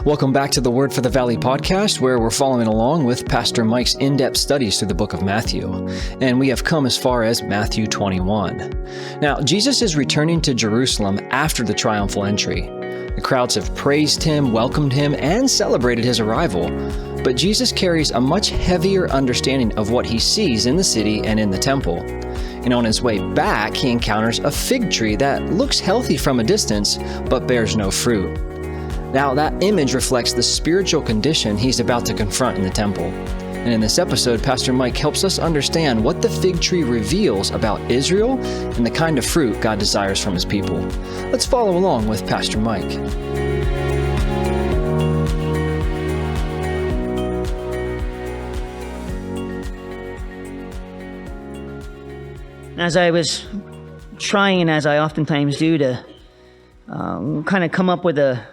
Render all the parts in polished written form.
Welcome back to the Word for the Valley podcast, where we're following along with Pastor Mike's in-depth studies through the book of Matthew. And we have come as far as Matthew 21. Now, Jesus is returning to Jerusalem after the triumphal entry. The crowds have praised him, welcomed him, and celebrated his arrival. But Jesus carries a much heavier understanding of what he sees in the city and in the temple. And on his way back, he encounters a fig tree that looks healthy from a distance, but bears no fruit. Now, that image reflects the spiritual condition he's about to confront in the temple. And in this episode, Pastor Mike helps us understand what the fig tree reveals about Israel and the kind of fruit God desires from his people. Let's follow along with Pastor Mike. As I was trying, as I oftentimes do, to kind of come up with a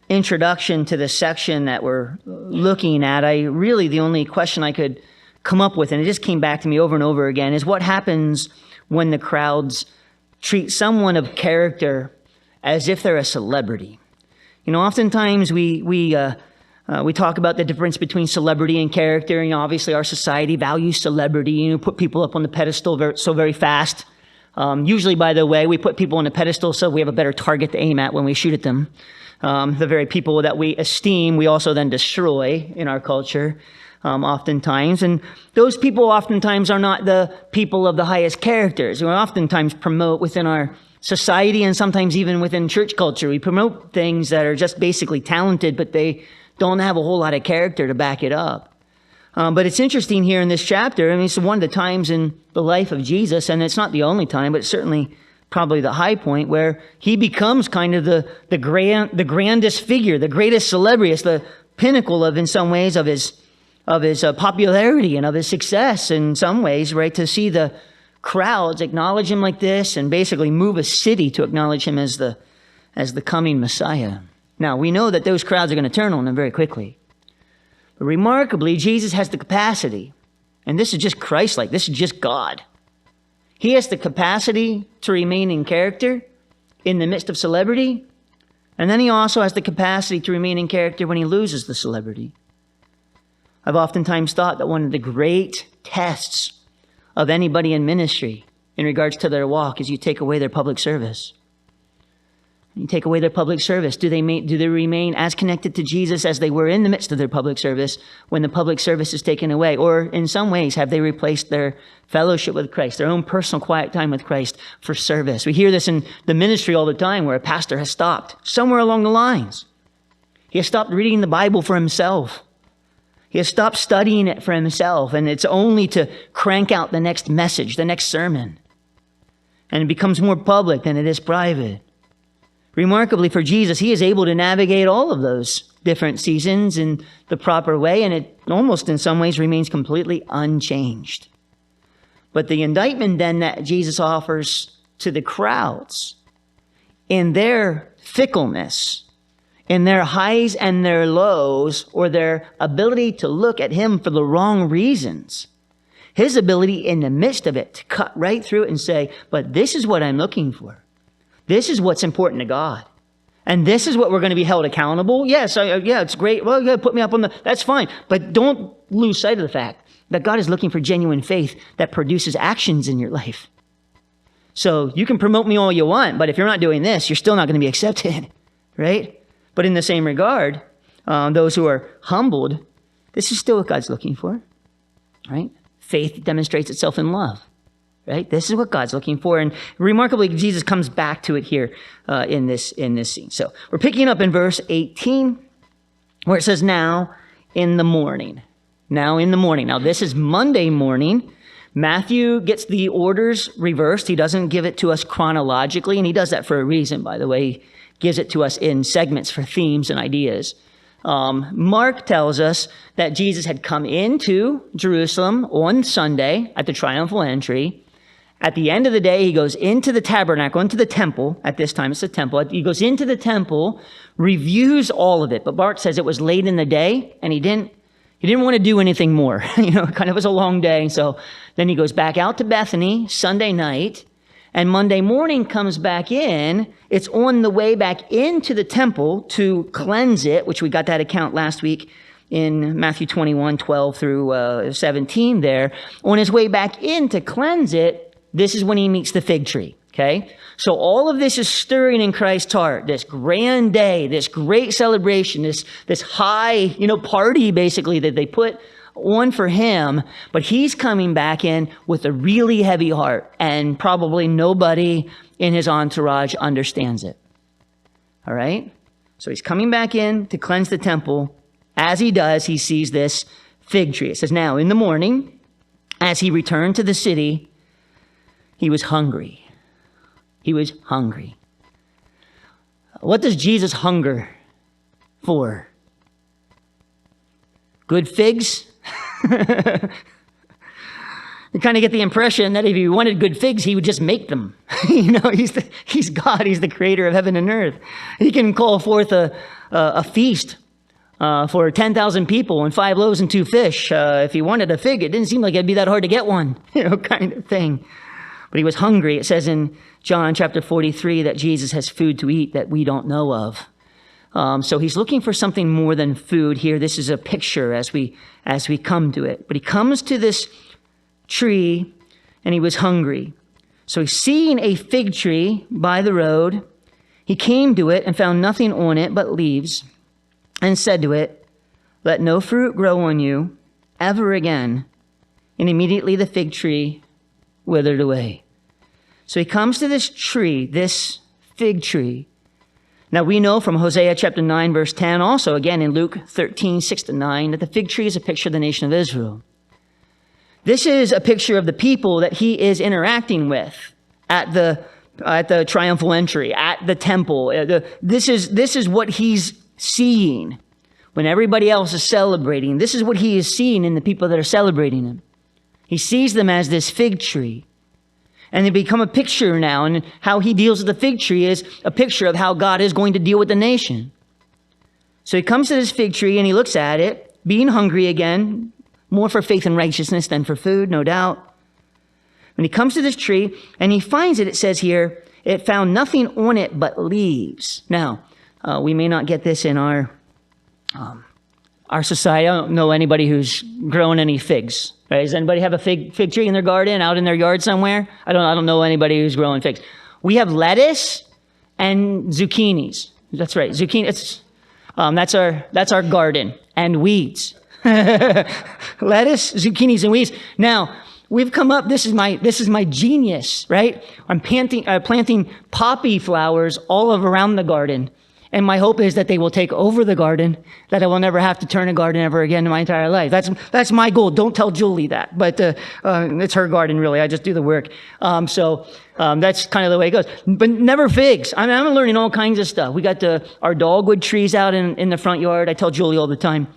introduction to this section that we're looking at, the only question I could come up with, and it just came back to me over and over again, is what happens when the crowds treat someone of character as if they're a celebrity. You know, oftentimes we talk about the difference between celebrity and character. You know, obviously our society values celebrity. You know, put people up on the pedestal very fast. Usually, by the way, we put people on the pedestal so we have a better target to aim at when we shoot at them. The very people that we esteem, we also then destroy in our culture, oftentimes. And those people oftentimes are not the people of the highest characters. We oftentimes promote within our society, and sometimes even within church culture, we promote things that are just basically talented, but they don't have a whole lot of character to back it up. But it's interesting here in this chapter. I mean, it's one of the times in the life of Jesus, and it's not the only time, but it's certainly probably the high point where he becomes kind of the grandest figure, the greatest celebrity, the pinnacle of, in some ways, of his popularity and of his success. In some ways, right, to see the crowds acknowledge him like this and basically move a city to acknowledge him as the coming Messiah. Now, we know that those crowds are going to turn on him very quickly. But remarkably, Jesus has the capacity, and this is just Christ-like, this is just God. He has the capacity to remain in character in the midst of celebrity, and then he also has the capacity to remain in character when he loses the celebrity. I've oftentimes thought that one of the great tests of anybody in ministry in regards to their walk is you take away their public service. You take away their public service. Do they remain as connected to Jesus as they were in the midst of their public service when the public service is taken away? Or in some ways, have they replaced their fellowship with Christ, their own personal quiet time with Christ for service? We hear this in the ministry all the time where a pastor has stopped somewhere along the lines. He has stopped reading the Bible for himself. He has stopped studying it for himself, and it's only to crank out the next message, the next sermon. And it becomes more public than it is private. Remarkably for Jesus, he is able to navigate all of those different seasons in the proper way, and it almost in some ways remains completely unchanged. But the indictment then that Jesus offers to the crowds in their fickleness, in their highs and their lows, or their ability to look at him for the wrong reasons, his ability in the midst of it to cut right through it and say, but this is what I'm looking for. This is what's important to God. And this is what we're going to be held accountable. Yes, it's great. Well, yeah, put me up on that's fine. But don't lose sight of the fact that God is looking for genuine faith that produces actions in your life. So you can promote me all you want, but if you're not doing this, you're still not going to be accepted, right? But in the same regard, those who are humbled, this is still what God's looking for, right? Faith demonstrates itself in love. Right? This is what God's looking for. And remarkably, Jesus comes back to it here in this scene. So we're picking up in verse 18 where it says, now in the morning. Now in the morning. Now this is Monday morning. Matthew gets the orders reversed. He doesn't give it to us chronologically, and he does that for a reason, by the way. He gives it to us in segments for themes and ideas. Mark tells us that Jesus had come into Jerusalem on Sunday at the triumphal entry. At the end of the day, he goes into the tabernacle, into the temple. At this time, it's the temple. He goes into the temple, reviews all of it. But Mark says it was late in the day, and he didn't want to do anything more. It kind of was a long day. So then he goes back out to Bethany Sunday night, And Monday morning comes back in. It's on the way back into the temple to cleanse it, which we got that account last week in Matthew 21, 12 through 17 there. On his way back in to cleanse it, this is when he meets the fig tree, okay? So all of this is stirring in Christ's heart, this grand day, this great celebration, this high, party basically that they put on for him, but he's coming back in with a really heavy heart, and probably nobody in his entourage understands it. All right? So he's coming back in to cleanse the temple. As he does, he sees this fig tree. It says, now in the morning, as he returned to the city, he was hungry. He was hungry. What does Jesus hunger for? Good figs? You kind of get the impression that if he wanted good figs, he would just make them. He's God. He's the creator of heaven and earth. He can call forth a feast for 10,000 people and 5 loaves and 2 fish. If he wanted a fig, it didn't seem like it'd be that hard to get one, kind of thing. But he was hungry. It says in John chapter 43 that Jesus has food to eat that we don't know of. So he's looking for something more than food here. This is a picture as we come to it. But he comes to this tree and he was hungry. So he's seeing a fig tree by the road. He came to it and found nothing on it but leaves and said to it, let no fruit grow on you ever again. And immediately the fig tree withered away. So he comes to this tree, this fig tree. Now we know from Hosea chapter 9, verse 10, also again in Luke 13, 6-9, that the fig tree is a picture of the nation of Israel. This is a picture of the people that he is interacting with at the triumphal entry, at the temple. This is what he's seeing when everybody else is celebrating. This is what he is seeing in the people that are celebrating him. He sees them as this fig tree. And they become a picture now, and how he deals with the fig tree is a picture of how God is going to deal with the nation. So he comes to this fig tree and he looks at it, being hungry again, more for faith and righteousness than for food, no doubt. When he comes to this tree and he finds it, it says here, it found nothing on it but leaves. Now, we may not get this in our society. I don't know anybody who's grown any figs. Right? Does anybody have a fig tree in their garden, out in their yard somewhere? I don't know anybody who's growing figs. We have lettuce and zucchinis. That's right, zucchini. That's our garden, and weeds. Lettuce, zucchinis, and weeds. Now we've come up. This is my genius, right? I'm planting poppy flowers all around the garden. And my hope is that they will take over the garden, that I will never have to turn a garden ever again in my entire life. That's my goal. Don't tell Julie that. But it's her garden, really. I just do the work. So that's kind of the way it goes. But never figs. I'm learning all kinds of stuff. We got our dogwood trees out in the front yard. I tell Julie all the time,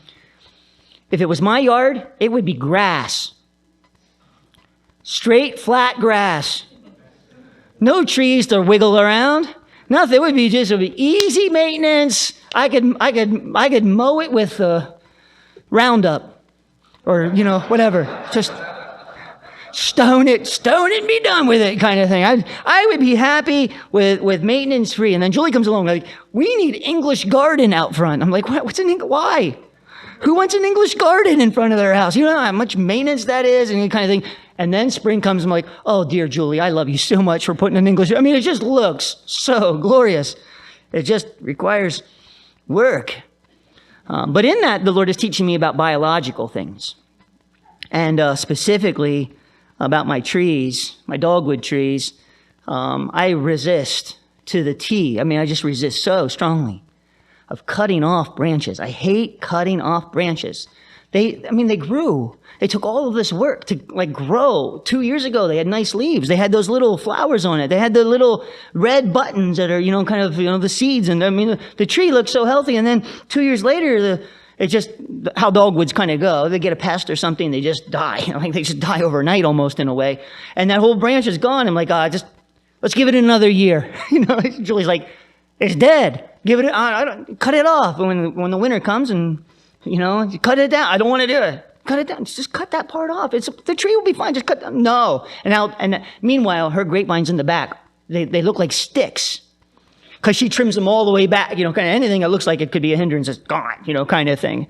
if it was my yard, it would be grass. Straight, flat grass. No trees to wiggle around. Nothing. It would be easy maintenance. I could mow it with Roundup, or whatever. Just stone it, and be done with it, kind of thing. I would be happy with maintenance free. And then Julie comes along like, we need English garden out front. I'm like, what's an English? Why? Who wants an English garden in front of their house? You know how much maintenance that is, and kind of thing. And then spring comes, I'm like, oh, dear Julie, I love you so much for putting an English. I mean, it just looks so glorious. It just requires work. But in that, the Lord is teaching me about biological things. And specifically about my trees, my dogwood trees. I resist to the T. I mean, I just resist so strongly of cutting off branches. I hate cutting off branches. They grew. They took all of this work to grow. 2 years ago, they had nice leaves. They had those little flowers on it. They had the little red buttons that are, the seeds. And the tree looks so healthy. And then 2 years later, it's just how dogwoods kind of go. They get a pest or something, they just die. They just die overnight almost in a way. And that whole branch is gone. I'm like, let's give it another year. Julie's like, it's dead. Give it, cut it off. When the winter comes and, you cut it down. I don't want to do it. cut it down. Just cut that part off. The tree will be fine. Just cut down. No. And meanwhile, her grapevines in the back, they look like sticks because she trims them all the way back. Kind of anything that looks like it could be a hindrance is gone, kind of thing.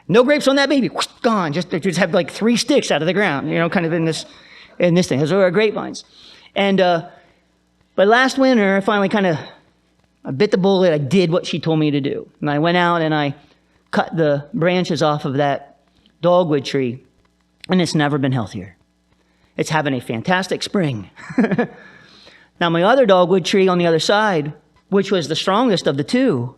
No grapes on that baby. Whoosh, gone. Just have like 3 sticks out of the ground, kind of in this thing. Those are our grapevines. And, but last winter, I finally I bit the bullet. I did what she told me to do. And I went out and I cut the branches off of that dogwood tree. And it's never been healthier. It's having a fantastic spring. Now, my other dogwood tree on the other side, which was the strongest of the 2,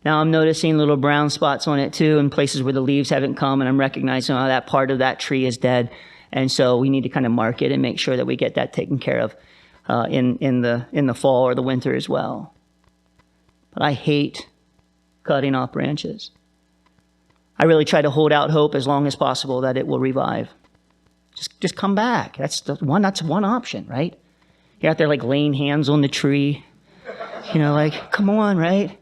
now I'm noticing little brown spots on it too in places where the leaves haven't come, and I'm recognizing that part of that tree is dead. And so we need to kind of mark it and make sure that we get that taken care of in the fall or the winter as well. But I hate cutting off branches. I really try to hold out hope as long as possible that it will revive. Just come back. That's one option, right? You're out there like laying hands on the tree, like, come on, right?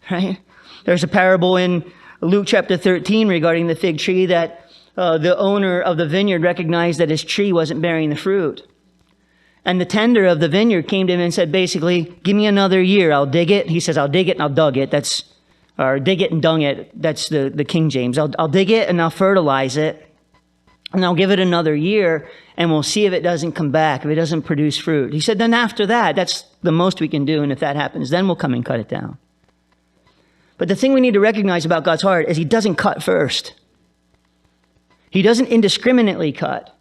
Right? There's a parable in Luke chapter 13 regarding the fig tree that the owner of the vineyard recognized that his tree wasn't bearing the fruit. And the tender of the vineyard came to him and said, basically, give me another year. I'll dig it. He says, I'll dig it and I'll dug it. Or dig it and dung it. That's the King James. I'll dig it and I'll fertilize it. And I'll give it another year and we'll see if it doesn't come back, if it doesn't produce fruit. He said, then after that, that's the most we can do. And if that happens, then we'll come and cut it down. But the thing we need to recognize about God's heart is he doesn't cut first. He doesn't indiscriminately cut.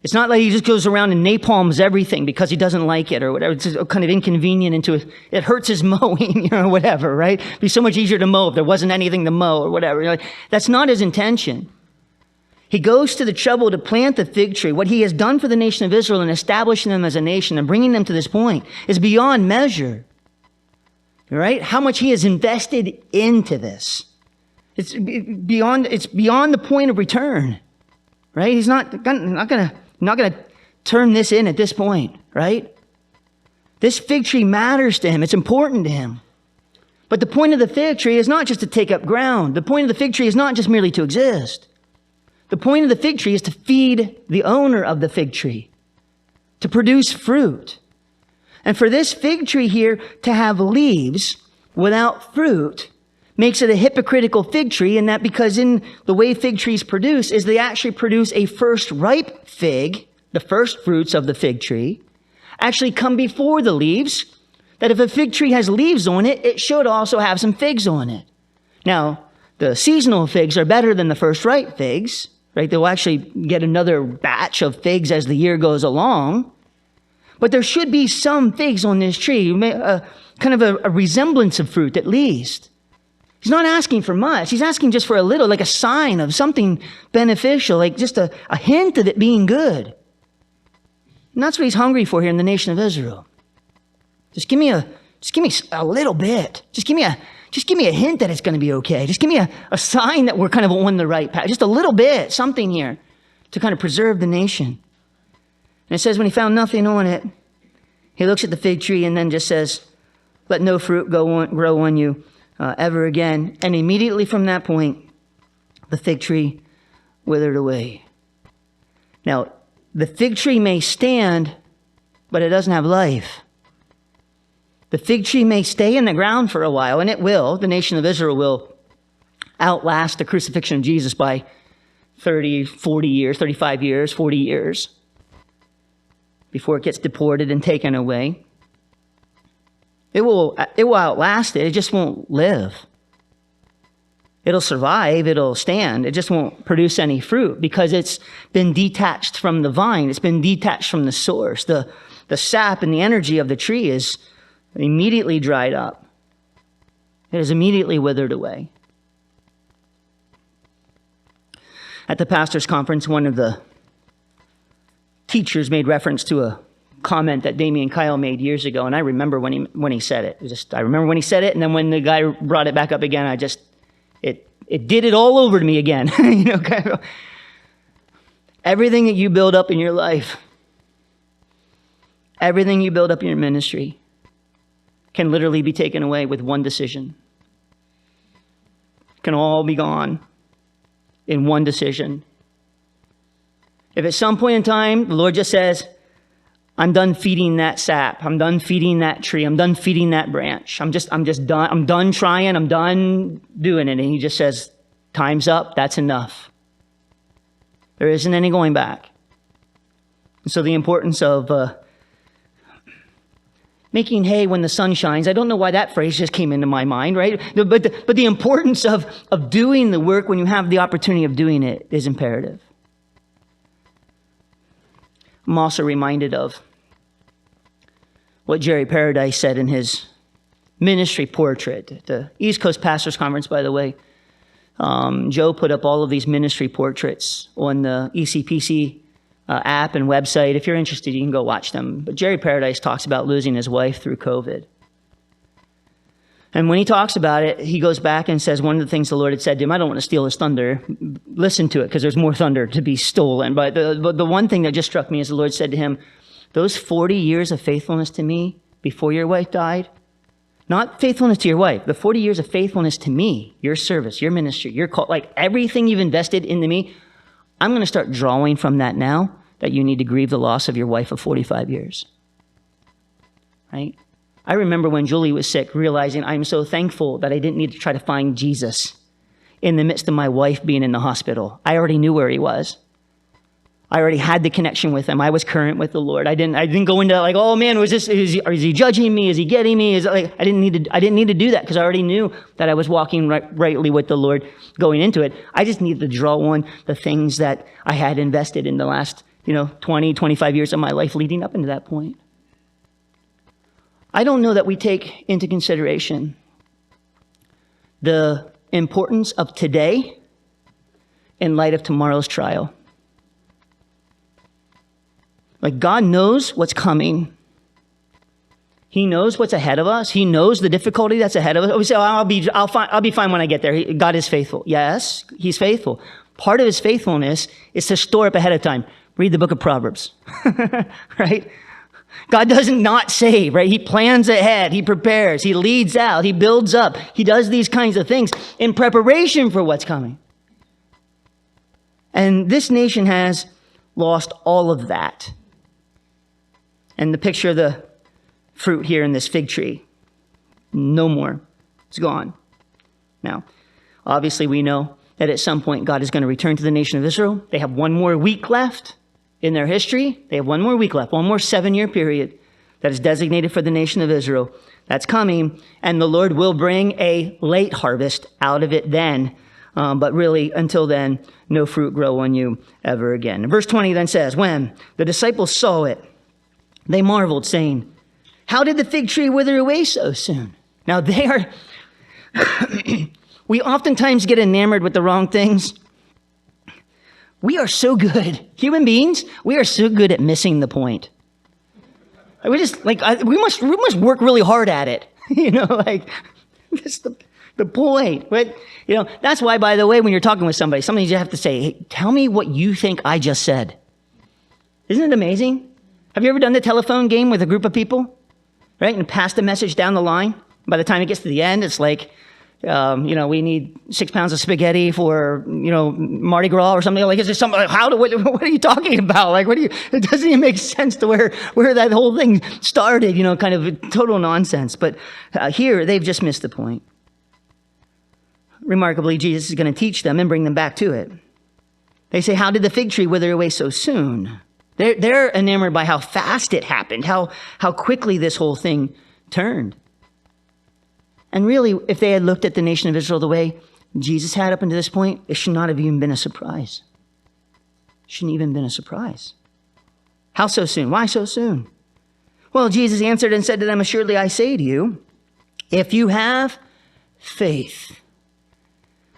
It's not like he just goes around and napalms everything because he doesn't like it or whatever. It's just kind of inconvenient it hurts his mowing, whatever, right? It'd be so much easier to mow if there wasn't anything to mow or whatever. That's not his intention. He goes to the trouble to plant the fig tree. What he has done for the nation of Israel in establishing them as a nation and bringing them to this point is beyond measure. Right? How much he has invested into this. It's beyond the point of return. Right? He's not going to turn this in at this point, right? This fig tree matters to him. It's important to him. But the point of the fig tree is not just to take up ground. The point of the fig tree is not just merely to exist. The point of the fig tree is to feed the owner of the fig tree, to produce fruit. And for this fig tree here to have leaves without fruit makes it a hypocritical fig tree, in that because in the way fig trees produce is they actually produce a first ripe fig, the first fruits of the fig tree, actually come before the leaves, that if a fig tree has leaves on it, it should also have some figs on it. Now, the seasonal figs are better than the first ripe figs, right? They'll actually get another batch of figs as the year goes along. But there should be some figs on this tree, kind of a resemblance of fruit at least. He's not asking for much. He's asking just for a little, like a sign of something beneficial, like just a hint of it being good. And that's what he's hungry for here in the nation of Israel. Just give me a little bit. Just give me a hint that it's going to be okay. Just give me a sign that we're kind of on the right path. Just a little bit, something here to kind of preserve the nation. And it says when he found nothing on it, he looks at the fig tree and then just says, let no fruit grow on you ever again. And immediately from that point, the fig tree withered away. Now, the fig tree may stand, but it doesn't have life. The fig tree may stay in the ground for a while, and it will. The nation of Israel will outlast the crucifixion of Jesus by 30, 40 years, 35 years, 40 years before it gets deported and taken away. It will outlast it. It just won't live. It'll survive. It'll stand. It just won't produce any fruit because it's been detached from the vine. It's been detached from the source. The sap and the energy of the tree is immediately dried up. It is immediately withered away. At the pastor's conference, one of the teachers made reference to a comment that Damien Kyle made years ago, and I remember when he said it. I remember when he said it, and then when the guy brought it back up again, it did it all over to me again. Everything that you build up in your life, everything you build up in your ministry, can literally be taken away with one decision. Can all be gone in one decision. If at some point in time, the Lord just says, I'm done feeding that sap. I'm done feeding that tree. I'm done feeding that branch. I'm just done. I'm done trying. I'm done doing it. And he just says, time's up. That's enough. There isn't any going back. And so the importance of making hay when the sun shines. I don't know why that phrase just came into my mind, right? But the importance of doing the work when you have the opportunity of doing it is imperative. I'm also reminded of what Jerry Paradise said in his ministry portrait at the East Coast Pastors Conference, by the way. Joe put up all of these ministry portraits on the ECPC app and website. If you're interested, you can go watch them. But Jerry Paradise talks about losing his wife through COVID. And when he talks about it, he goes back and says one of the things the Lord had said to him, I don't want to steal his thunder. Listen to it, because there's more thunder to be stolen. But the one thing that just struck me is the Lord said to him, those 40 years of faithfulness to me before your wife died, not faithfulness to your wife, the 40 years of faithfulness to me, your service, your ministry, your call, like everything you've invested into me, I'm going to start drawing from that now that you need to grieve the loss of your wife of 45 years. Right? I remember when Julie was sick, realizing I'm so thankful that I didn't need to try to find Jesus in the midst of my wife being in the hospital. I already knew where he was. I already had the connection with him. I was current with the Lord. I didn't go into like, oh man, is he judging me? Is he getting me? I didn't need to do that because I already knew that I was walking rightly with the Lord going into it. I just needed to draw on the things that I had invested in the last 20, 25 years of my life leading up into that point. I don't know that we take into consideration the importance of today in light of tomorrow's trial. Like God knows what's coming. He knows what's ahead of us. He knows the difficulty that's ahead of us. We say, I'll be fine when I get there. God is faithful. Yes, he's faithful. Part of his faithfulness is to store up ahead of time. Read the book of Proverbs, right? God doesn't not save, right? He plans ahead. He prepares. He leads out. He builds up. He does these kinds of things in preparation for what's coming. And this nation has lost all of that. And the picture of the fruit here in this fig tree, no more. It's gone. Now, obviously we know that at some point God is going to return to the nation of Israel. They have one more week left in their history. They have one more week left, one more 7-year period that is designated for the nation of Israel. That's coming, and the Lord will bring a late harvest out of it then. But really, until then, no fruit grow on you ever again. And verse 20 then says, when the disciples saw it, they marveled, saying, how did the fig tree wither away so soon? Now they are, we oftentimes get enamored with the wrong things. We are so good, human beings, we are so good at missing the point. We must work really hard at it. That's the point. But, that's why, by the way, when you're talking with somebody, sometimes you have to say, hey, tell me what you think I just said. Isn't it amazing? Have you ever done the telephone game with a group of people, right? And passed a message down the line. By the time it gets to the end, it's like, we need 6 pounds of spaghetti for, Mardi Gras or something. Like, is there something, what are you talking about? Like, it doesn't even make sense to where that whole thing started, kind of total nonsense. But here, they've just missed the point. Remarkably, Jesus is going to teach them and bring them back to it. They say, how did the fig tree wither away so soon? They're enamored by how fast it happened, how quickly this whole thing turned. And really, if they had looked at the nation of Israel the way Jesus had up until this point, it should not have even been a surprise. Shouldn't even been a surprise. How so soon? Why so soon? Well, Jesus answered and said to them, assuredly I say to you, if you have faith,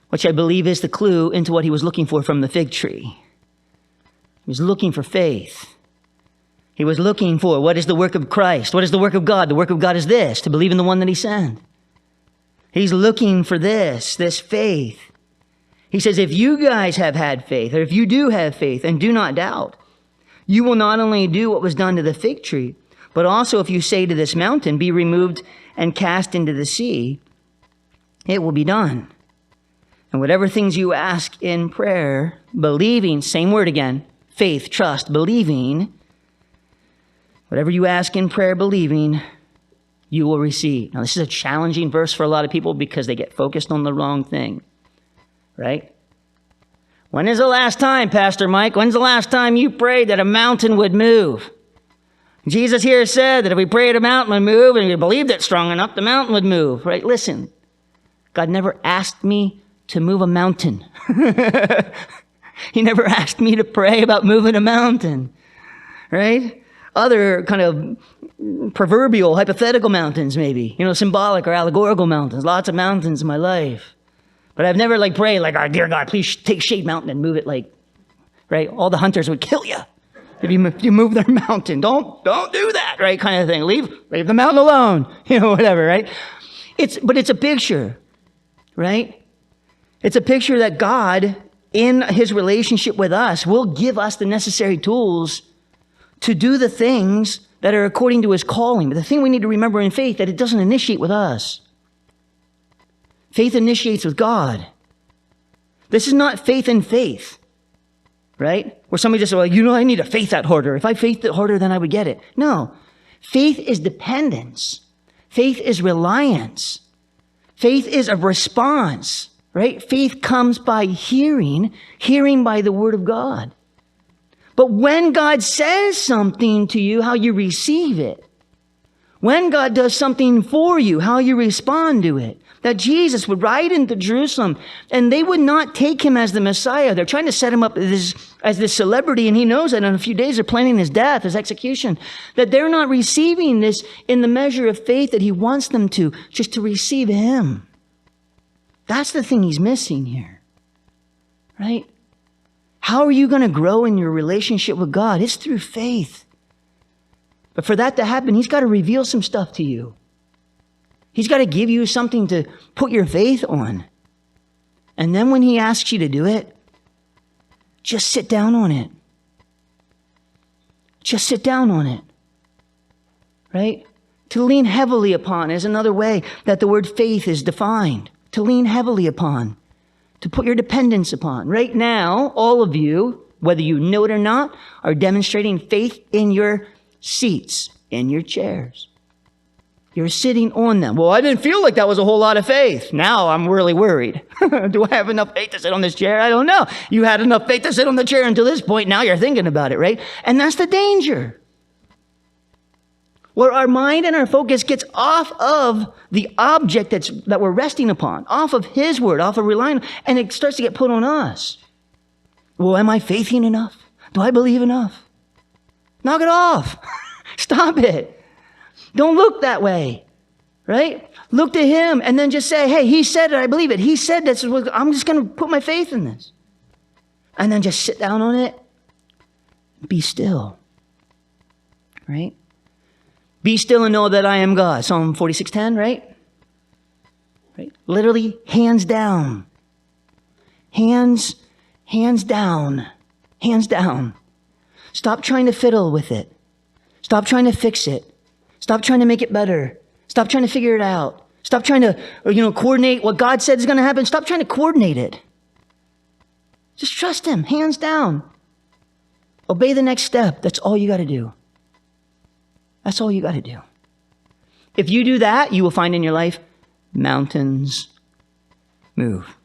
which I believe is the clue into what he was looking for from the fig tree. He was looking for faith. He was looking for what is the work of Christ? What is the work of God? The work of God is this, to believe in the one that he sent. He's looking for this faith. He says, if you guys have had faith, or if you do have faith and do not doubt, you will not only do what was done to the fig tree, but also if you say to this mountain, be removed and cast into the sea, it will be done. And whatever things you ask in prayer, believing, same word again, faith, trust, believing, whatever you ask in prayer, believing, you will receive. Now, this is a challenging verse for a lot of people because they get focused on the wrong thing, right? When is the last time, Pastor Mike? When's the last time you prayed that a mountain would move? Jesus here said that if we prayed a mountain would move and we believed it strong enough, the mountain would move, right? Listen, God never asked me to move a mountain. He never asked me to pray about moving a mountain, right? Other kind of proverbial, hypothetical mountains maybe, symbolic or allegorical mountains, lots of mountains in my life. But I've never prayed oh, dear God, please take Shade Mountain and move it right? All the hunters would kill you if you move their mountain. Don't do that, right? Kind of thing. Leave the mountain alone, whatever, right? But it's a picture, right? It's a picture that God, in his relationship with us, will give us the necessary tools to do the things that are according to his calling. But the thing we need to remember in faith, that it doesn't initiate with us. Faith initiates with God. This is not faith in faith, right? Where somebody just said, well, I need to faith that harder. If I faithed it harder, then I would get it. No. Faith is dependence. Faith is reliance. Faith is a response, right? Faith comes by hearing by the word of God. But when God says something to you, how you receive it. When God does something for you, how you respond to it. That Jesus would ride into Jerusalem and they would not take him as the Messiah. They're trying to set him up as this celebrity, and he knows that in a few days they're planning his death, his execution. That they're not receiving this in the measure of faith that he wants them to, just to receive him. That's the thing he's missing here, right? How are you going to grow in your relationship with God? It's through faith. But for that to happen, he's got to reveal some stuff to you. He's got to give you something to put your faith on. And then when he asks you to do it, just sit down on it. Just sit down on it, right? To lean heavily upon is another way that the word faith is defined. To lean heavily upon. To put your dependence upon. Right now, all of you, whether you know it or not, are demonstrating faith in your seats, in your chairs. You're sitting on them. Well, I didn't feel like that was a whole lot of faith. Now I'm really worried. Do I have enough faith to sit on this chair? I don't know. You had enough faith to sit on the chair until this point. Now you're thinking about it, right? And that's the danger. Where our mind and our focus gets off of the object that we're resting upon, off of his word, off of relying, and it starts to get put on us. Well, am I faithing enough? Do I believe enough? Knock it off. Stop it. Don't look that way, right? Look to him and then just say, hey, he said it, I believe it. He said this, I'm just going to put my faith in this. And then just sit down on it. Be still, right? Be still and know that I am God. Psalm 46:10, right? Literally, hands down. Hands down. Hands down. Stop trying to fiddle with it. Stop trying to fix it. Stop trying to make it better. Stop trying to figure it out. Stop trying to, coordinate what God said is going to happen. Stop trying to coordinate it. Just trust him, hands down. Obey the next step. That's all you got to do. That's all you got to do. If you do that, you will find in your life, mountains move.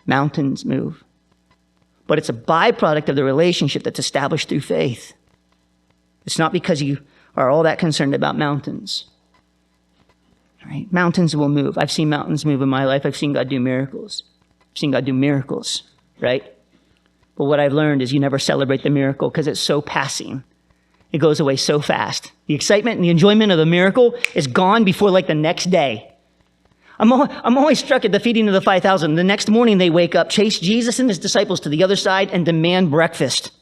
Mountains move. But it's a byproduct of the relationship that's established through faith. It's not because you are all that concerned about mountains. Right? Mountains will move. I've seen mountains move in my life. I've seen God do miracles. I've seen God do miracles, right? But what I've learned is you never celebrate the miracle because it's so passing. It goes away so fast. The excitement and the enjoyment of the miracle is gone before the next day. I'm always struck at the feeding of the 5,000. The next morning they wake up, chase Jesus and his disciples to the other side and demand breakfast.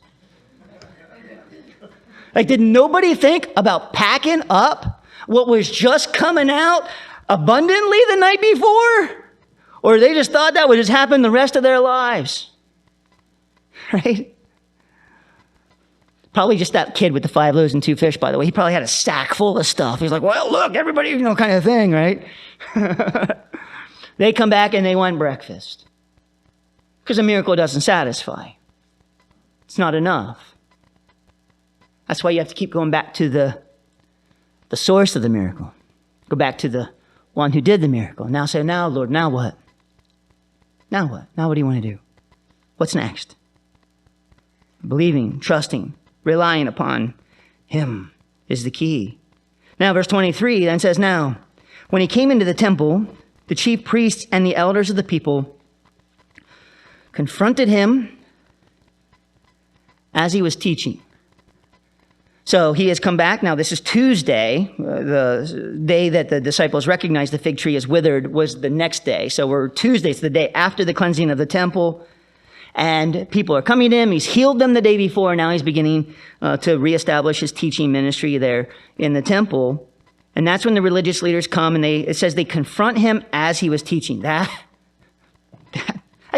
Did nobody think about packing up what was just coming out abundantly the night before? Or they just thought that would just happen the rest of their lives? Right? Probably just that kid with the 5 loaves and 2 fish, by the way. He probably had a sack full of stuff. He's like, well, look, everybody, kind of thing, right? They come back and they want breakfast. Because a miracle doesn't satisfy. It's not enough. That's why you have to keep going back to the source of the miracle. Go back to the one who did the miracle. Now say, now, Lord, now what? Now what? Now what do you want to do? What's next? Believing, trusting, relying upon him is the key. Now, verse 23 then says, now, when he came into the temple, the chief priests and the elders of the people confronted him as he was teaching. So he has come back. Now, this is Tuesday. The day that the disciples recognized the fig tree is withered was the next day. So we're Tuesday. It's the day after the cleansing of the temple. And people are coming to him. He's healed them the day before. Now he's beginning to reestablish his teaching ministry there in the temple. And that's when the religious leaders come and it says they confront him as he was teaching. That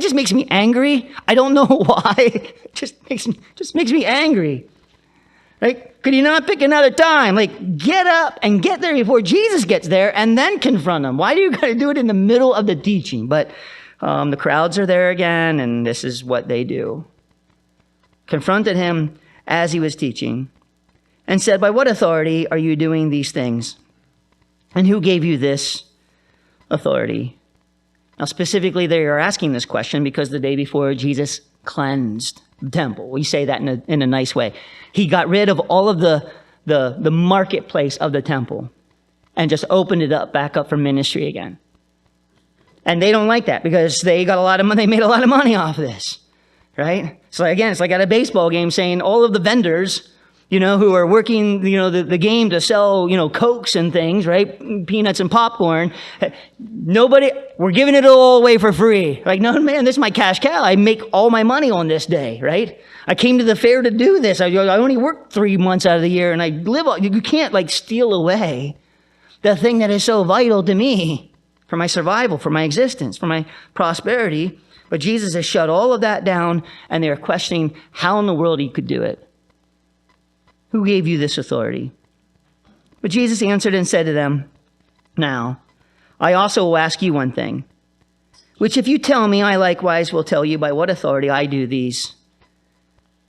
just makes me angry. I don't know why. It just makes me angry. Right? Could you not pick another time? Like, get up and get there before Jesus gets there and then confront him. Why do you got to do it in the middle of the teaching? But the crowds are there again, and this is what they do. Confronted him as he was teaching and said, by what authority are you doing these things? And who gave you this authority? Now, specifically, they are asking this question because the day before Jesus cleansed the temple. We say that in a nice way. He got rid of all of the marketplace of the temple and just opened it up back up for ministry again. And they don't like that because they got a lot of money. They made a lot of money off of this, right? So again, it's like at a baseball game saying all of the vendors, who are working, the game to sell, Cokes and things, right? Peanuts and popcorn. We're giving it all away for free. Like, no, man, this is my cash cow. I make all my money on this day, right? I came to the fair to do this. I only work 3 months out of the year and I live. You can't steal away the thing that is so vital to me for my survival, for my existence, for my prosperity. But Jesus has shut all of that down and they're questioning how in the world he could do it. Who gave you this authority? But Jesus answered and said to them, now, I also will ask you one thing, which if you tell me, I likewise will tell you by what authority I do these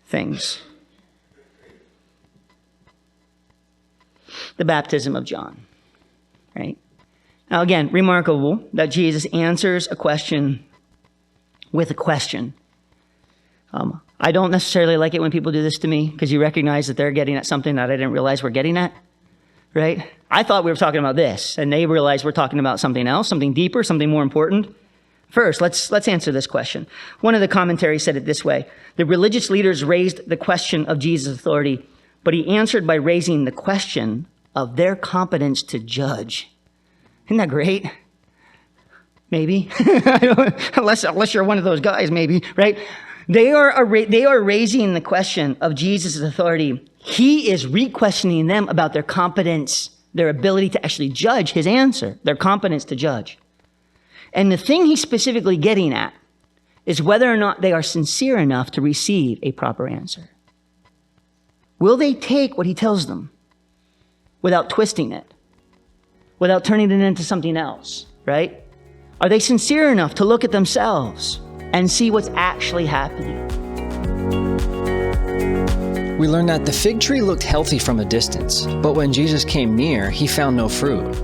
things. The baptism of John, right? Now again, remarkable that Jesus answers a question with a question. I don't necessarily like it when people do this to me because you recognize that they're getting at something that I didn't realize we're getting at, right? I thought we were talking about this, and they realized we're talking about something else, something deeper, something more important. First, let's answer this question. One of the commentaries said it this way. The religious leaders raised the question of Jesus' authority, but he answered by raising the question of their competence to judge. Isn't that great? Maybe. unless you're one of those guys, maybe, right? They are raising the question of Jesus' authority. He is re-questioning them about their competence, their ability to actually judge his answer, their competence to judge. And the thing he's specifically getting at is whether or not they are sincere enough to receive a proper answer. Will they take what he tells them without twisting it, without turning it into something else, right? Are they sincere enough to look at themselves and see what's actually happening? We learn that the fig tree looked healthy from a distance, but when Jesus came near, he found no fruit.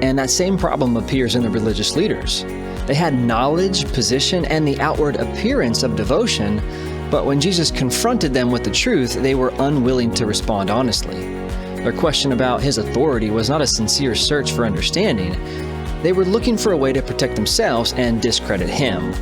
And that same problem appears in the religious leaders. They had knowledge, position, and the outward appearance of devotion, but when Jesus confronted them with the truth, they were unwilling to respond honestly. Their question about his authority was not a sincere search for understanding. They were looking for a way to protect themselves and discredit him.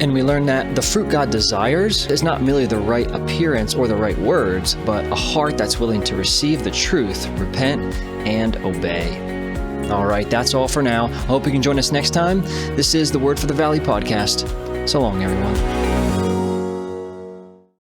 And we learn that the fruit God desires is not merely the right appearance or the right words, but a heart that's willing to receive the truth, repent, and obey. All right, that's all for now. I hope you can join us next time. This is the Word for the Valley podcast. So long, everyone.